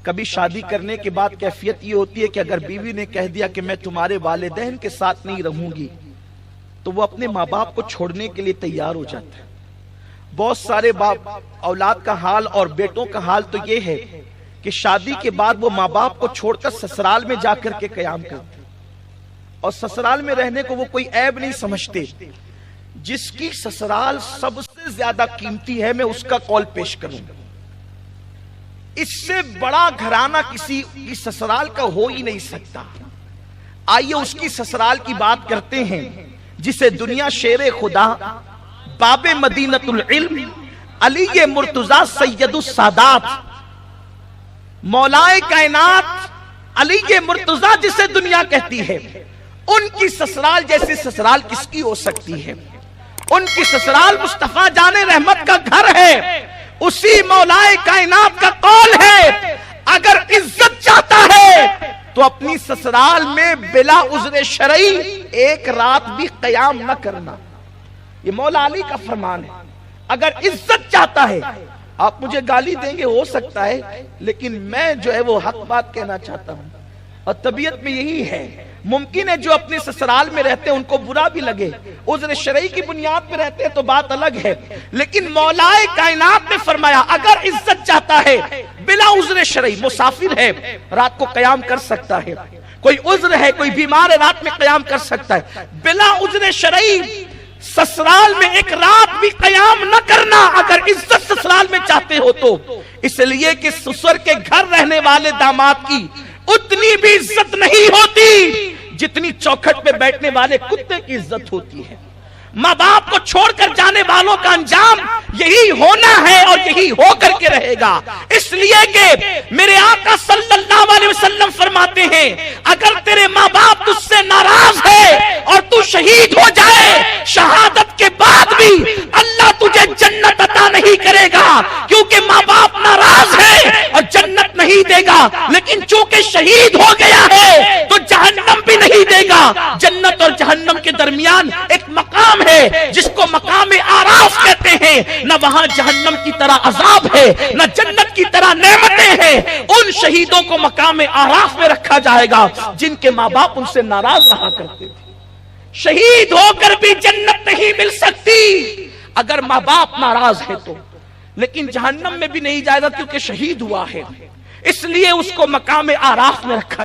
کبھی شادی کرنے کے بعد کیفیت یہ ہوتی ہے کہ اگر بیوی نے کہہ دیا کہ میں تمہارے والدین کے ساتھ نہیں رہوں گی تو وہ اپنے ماں باپ کو چھوڑنے کے لیے تیار ہو جاتا ہے۔ بہت سارے باپ اولاد کا حال اور بیٹوں کا حال تو یہ ہے کہ شادی کے بعد وہ ماں باپ کو چھوڑ کر سسرال میں جا کر کے قیام کرتے ہیں، اور سسرال میں رہنے کو وہ کوئی عیب نہیں سمجھتے۔ جس کی سسرال سب سے زیادہ قیمتی ہے میں اس کا قول پیش کروں گا، اس سے بڑا گھرانہ کسی کی سسرال کا ہو ہی نہیں سکتا۔ آئیے اس کی سسرال کی بات کرتے ہیں جسے دنیا شیر خدا، باب مدینۃ العلم، علی مرتضی سید السادات، مولائے کائنات علی مرتضی جسے دنیا کہتی ہے، ان کی سسرال جیسی سسرال کس کی ہو سکتی ہے؟ ان کی سسرال مصطفیٰ جان رحمت کا گھر ہے۔ اسی مولائے کائنات کا قول ہے اگر عزت چاہتا ہے تو اپنی سسرال میں بلا عذر شرعی ایک رات بھی قیام نہ کرنا۔ یہ مولا علی کا فرمان ہے۔ اگر عزت چاہتا ہے، آپ مجھے گالی دیں گے ہو سکتا ہے، لیکن میں جو ہے وہ حق بات کہنا چاہتا ہوں، اور طبیعت میں یہی ہے۔ ممکن ہے جو اپنے سسرال میں رہتے ہیں ان کو برا بھی لگے، عذر شرعی کی بنیاد پہ رہتے ہیں تو بات الگ ہے، لیکن مولائے کائنات نے فرمایا اگر عزت چاہتا ہے بلا عذر شرعی، مسافر ہے رات کو قیام کر سکتا ہے، کوئی عذر ہے، کوئی بیمار ہے رات میں قیام کر سکتا ہے، بلا عذر شرعی سسرال میں ایک رات بھی قیام نہ کرنا اگر عزت سسرال میں چاہتے ہو تو، اس لیے کہ سسر کے گھر رہنے والے داماد کی اتنی بھی عزت نہیں ہوتی جتنی چوکھٹ پہ بیٹھنے والے کتے کی عزت ہوتی ہے۔ ماں باپ کو چھوڑ کر جانے والوں کا انجام یہی ہونا ہے اور یہی ہو کر کے رہے گا، اس لیے کہ میرے آقا صلی اللہ علیہ وسلم فرماتے ہیں اگر تیرے ماں باپ تجھ سے ناراض ہے اور تو شہید ہو جائے، شہادت کے بعد بھی اللہ تجھے جنت عطا نہیں کرے گا، کیونکہ ماں باپ ناراض ہے اور جنت نہیں دے گا، لیکن چونکہ شہید ہو گیا ہے تو جہنم بھی نہیں دے گا۔ جنت اور جہنم کے درمیان ایک مقام ہے جس کو مقام آراف کہتے ہیں، نہ وہاں جہنم کی طرح عذاب ہے نہ جنت کی طرح نعمتیں ہیں۔ ان شہیدوں کو مقام آراف میں رکھا جائے گا جن کے ماں باپ ان سے ناراض رہا کرتے تھے۔ شہید ہو کر بھی جنت نہیں مل سکتی اگر ماں باپ ناراض ہے تو، لیکن جہنم میں بھی نہیں جائے گا کیونکہ شہید ہوا ہے، اس لیے اس کو مقام آراف میں رکھا